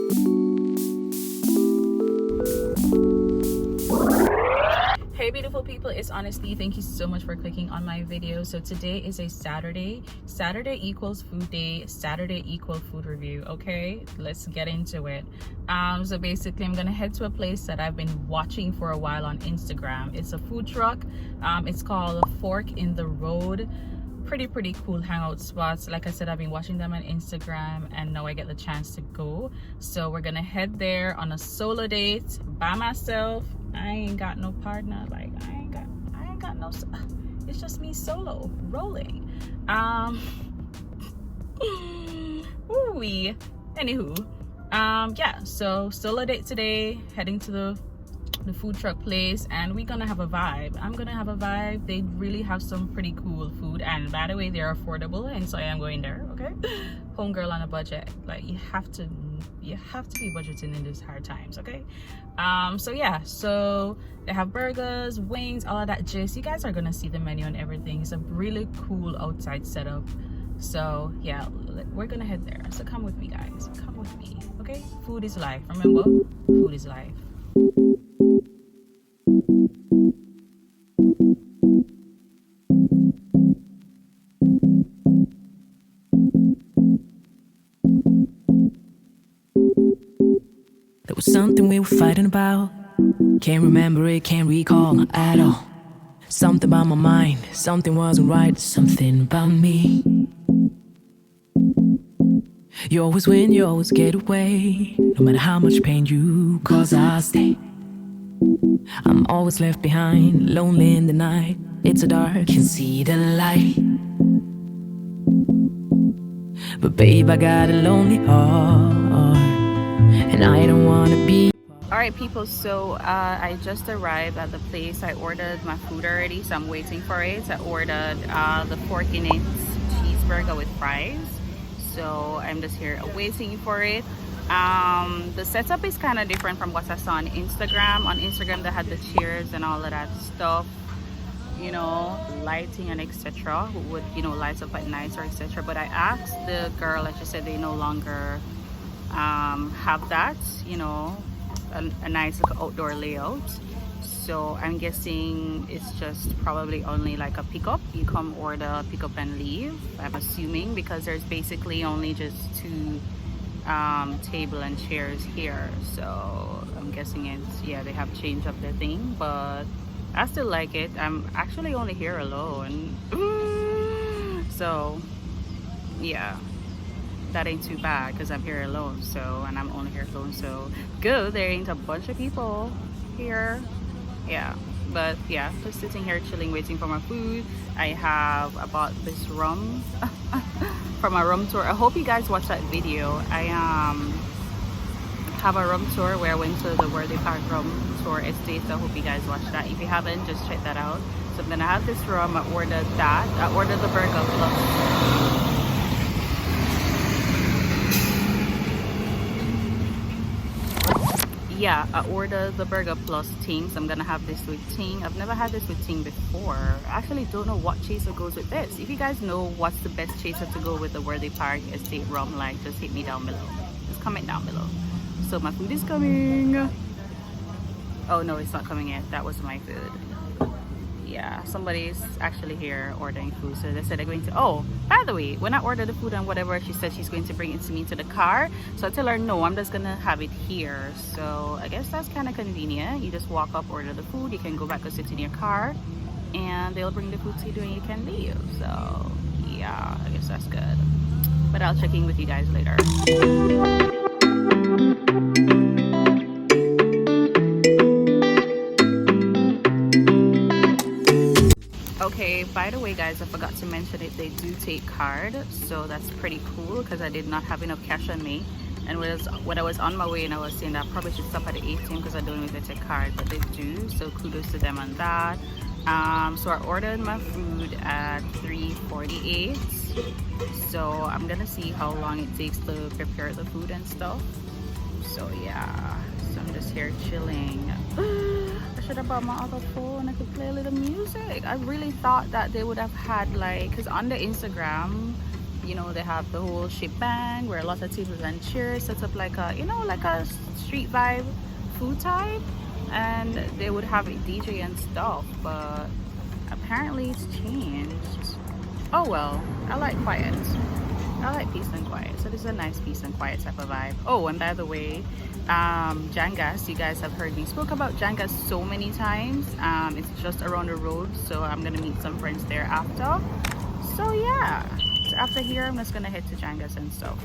Hey beautiful people, it's Honestly. Thank you so much for clicking on my video. So today is a Saturday equals food day, Saturday equal food review. Okay, let's get into it. So basically I'm gonna head to a place that I've been watching for a while on Instagram. It's a food truck. It's called Fork in the Road. Pretty cool hangout spots. Like I said, I've been watching them on Instagram and now I get the chance to go. So we're gonna head there on a solo date by myself. I ain't got no partner. Like I ain't got no, it's just me solo rolling. Ooh-wee. Anywho, yeah, so solo date today, heading to the food truck place, and we're gonna have a vibe. I'm gonna have a vibe. They really have some pretty cool food, and by the way, they're affordable, and so I am going there. Okay, homegirl on a budget. Like you have to be budgeting in these hard times. Okay, so yeah, so they have burgers, wings, all of that gist. You guys are gonna see the menu and everything. It's a really cool outside setup. So yeah, we're gonna head there. So come with me, guys. Come with me. Okay, food is life. Remember, food is life. There was something we were fighting about. Can't remember it, can't recall at all. Something about my mind, something wasn't right, something about me. You always win, you always get away. No matter how much pain you cause, I'll stay. I'm always left behind, lonely in the night. It's so dark, can see the light. But babe, I got a lonely heart, and I don't wanna be. All right people, so I just arrived at the place. I ordered my food already, so I'm waiting for it. I ordered the Fork in It cheeseburger with fries, so I'm just here waiting for it. The setup is kind of different from what I saw on Instagram. On Instagram they had the chairs and all of that stuff, you know, lighting and etc. who would, you know, light up at night or etc. But I asked the girl and she said they no longer have that, you know, a nice outdoor layout. So I'm guessing it's just probably only like a pickup. You come order, pick up and leave, I'm assuming, because there's basically only just two table and chairs here. So I'm guessing it's, yeah, they have changed up their thing, but I still like it. I'm actually only here alone. So yeah, that ain't too bad because I'm here alone. So, and I'm only here alone, so good. There ain't a bunch of people here. Yeah, but yeah, just sitting here chilling, waiting for my food. I bought this rum from a rum tour. I hope you guys watched that video. I have a rum tour where I went to the Worthy Park rum tour estate. So I hope you guys watched that. If you haven't, just check that out. So I'm gonna have this rum. I ordered that. I ordered the burger plus. Yeah, I ordered the burger plus ting, so I'm gonna have this with ting. I've never had this with ting before. I actually don't know what chaser goes with this. If you guys know what's the best chaser to go with the Worthy Park Estate rum, like, just hit me down below. Just comment down below. So my food is coming. Oh no, it's not coming yet. That was my food. Yeah, somebody's actually here ordering food, so they said they're going to, oh, by the way, when I ordered the food and whatever, she said she's going to bring it to me to the car. So I tell her no, I'm just gonna have it here. So I guess that's kind of convenient. You just walk up, order the food, you can go back and sit in your car and they'll bring the food to you and you can leave. So yeah, I guess that's good, but I'll check in with you guys later. Okay, by the way guys, I forgot to mention it, they do take card, so that's pretty cool because I did not have enough cash on me. And when I was on my way and I was saying that I probably should stop at the ATM because I don't know if they take card, but they do, so kudos to them on that. So I ordered my food at 3:48, so I'm gonna see how long it takes to prepare the food and stuff. So yeah, so I'm just here chilling. I should have brought my other phone. I could play a little music. I really thought that they would have had, like, because on the Instagram You know, they have the whole shebang where lots of tables and chairs set up like a, you know, like a street vibe food type, and they would have a DJ and stuff, but apparently it's changed. Oh well, I like quiet. I like peace and quiet, so this is a nice peace and quiet type of vibe. Oh, and by the way, Jangas, you guys have heard me spoke about Jangas so many times. It's just around the road, so I'm gonna meet some friends there after. So yeah, so after here I'm just gonna head to Jangas and stuff.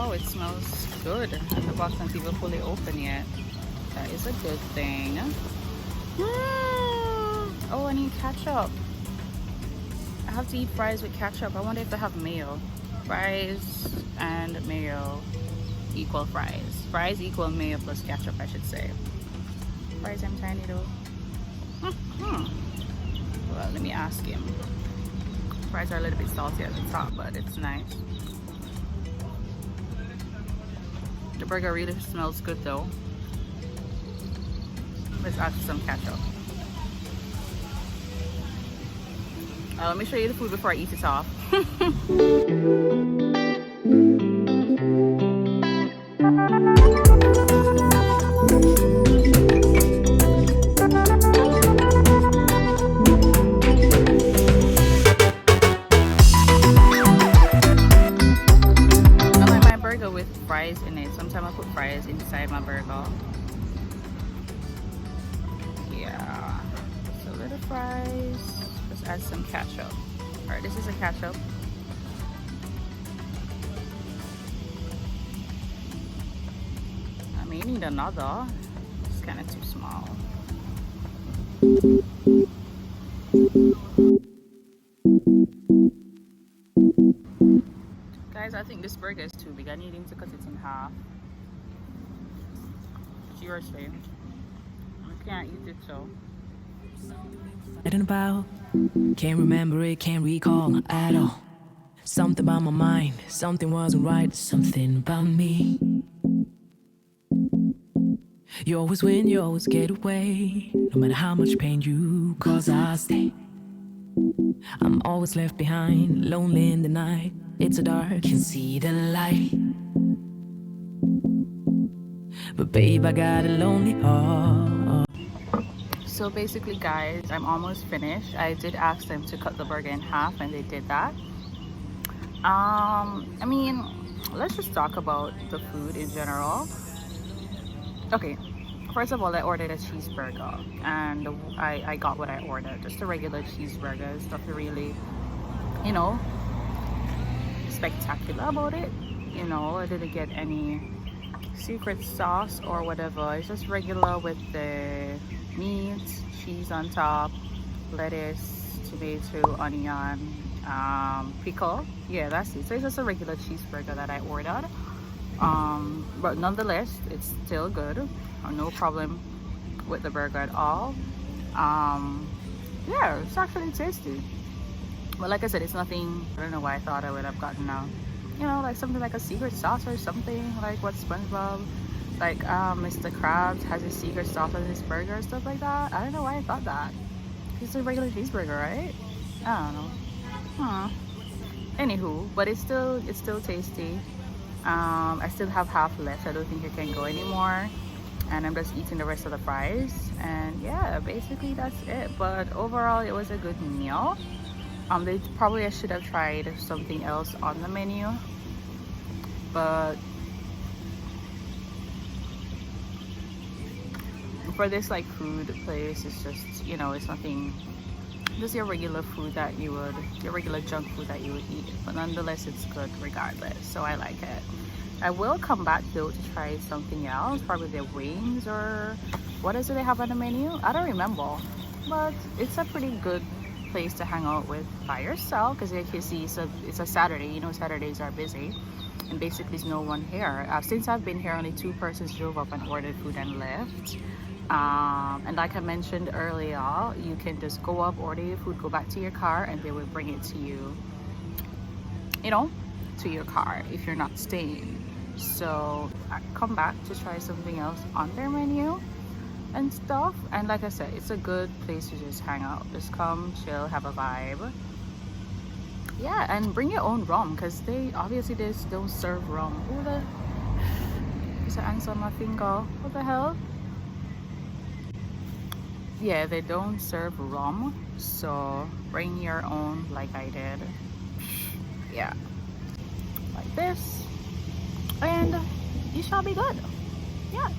Oh, it smells good. And the box isn't even fully open yet. That is a good thing. Oh, I need ketchup. I have to eat fries with ketchup. I wonder if they have mayo. Fries and mayo equal fries. Fries equal mayo plus ketchup, I should say. Fries, I'm tiny though. Well, let me ask him. Fries are a little bit salty at the top, but it's nice. The burger really smells good though. Let's add some ketchup. Let me show you the food before I eat it off. I like my burger with fries in it. Sometimes I put fries inside my burger. Yeah, so little fries. Let's add some ketchup. All right, this is a ketchup. I may need another. It's kind of too small. Guys, I think this burger is too big. I need him to cut it in half. Seriously, I can't eat it so. About, can't remember it, can't recall at all. Something about my mind, something wasn't right, something about me. You always win, you always get away. No matter how much pain you cause, I stay. I'm always left behind, lonely in the night. It's so dark, can see the light. But babe, I got a lonely heart. So basically guys, I'm almost finished. I did ask them to cut the burger in half and they did that. I mean, let's just talk about the food in general. Okay, first of all, I ordered a cheeseburger and I got what I ordered, just a regular cheeseburger. It's nothing really, you know, spectacular about it. You know, I didn't get any secret sauce or whatever. It's just regular with the meat, cheese on top, lettuce, tomato, onion, pickle. Yeah, that's it. So it's just a regular cheeseburger that I ordered. But nonetheless, it's still good. No problem with the burger at all. Yeah, it's actually tasty. But like I said, it's nothing. I don't know why I thought I would have gotten you know, like something like a secret sauce or something, like what SpongeBob, like Mr. Krabs has a secret sauce on his burger and stuff like that. I don't know why I thought that. It's a regular cheeseburger, right? I don't know. Anywho, but it's still tasty. I still have half left. I don't think it can go anymore, and I'm just eating the rest of the fries. And yeah, basically that's it. But overall, it was a good meal. They probably I should have tried something else on the menu, but for this like food place, it's just, you know, it's nothing, just your regular food that you would, your regular junk food that you would eat. But nonetheless, it's good regardless, so I like it. I will come back though to try something else, probably their wings or what else do they have on the menu? I don't remember, but it's a pretty good place to hang out with by yourself, because like you see, it's a Saturday, you know, Saturdays are busy. and basically there's no one here. Since I've been here, only 2 persons drove up and ordered food and left. And like I mentioned earlier, you can just go up, order your food, go back to your car, and they will bring it to you, you know, to your car if you're not staying. So I come back to try something else on their menu and stuff. And like I said, it's a good place to just hang out, just come chill, have a vibe. Yeah, and bring your own rum, because they obviously don't serve rum. Who the is the ants on my finger? What the hell? Yeah, they don't serve rum, so bring your own like I did. Yeah, like this, and you shall be good. Yeah.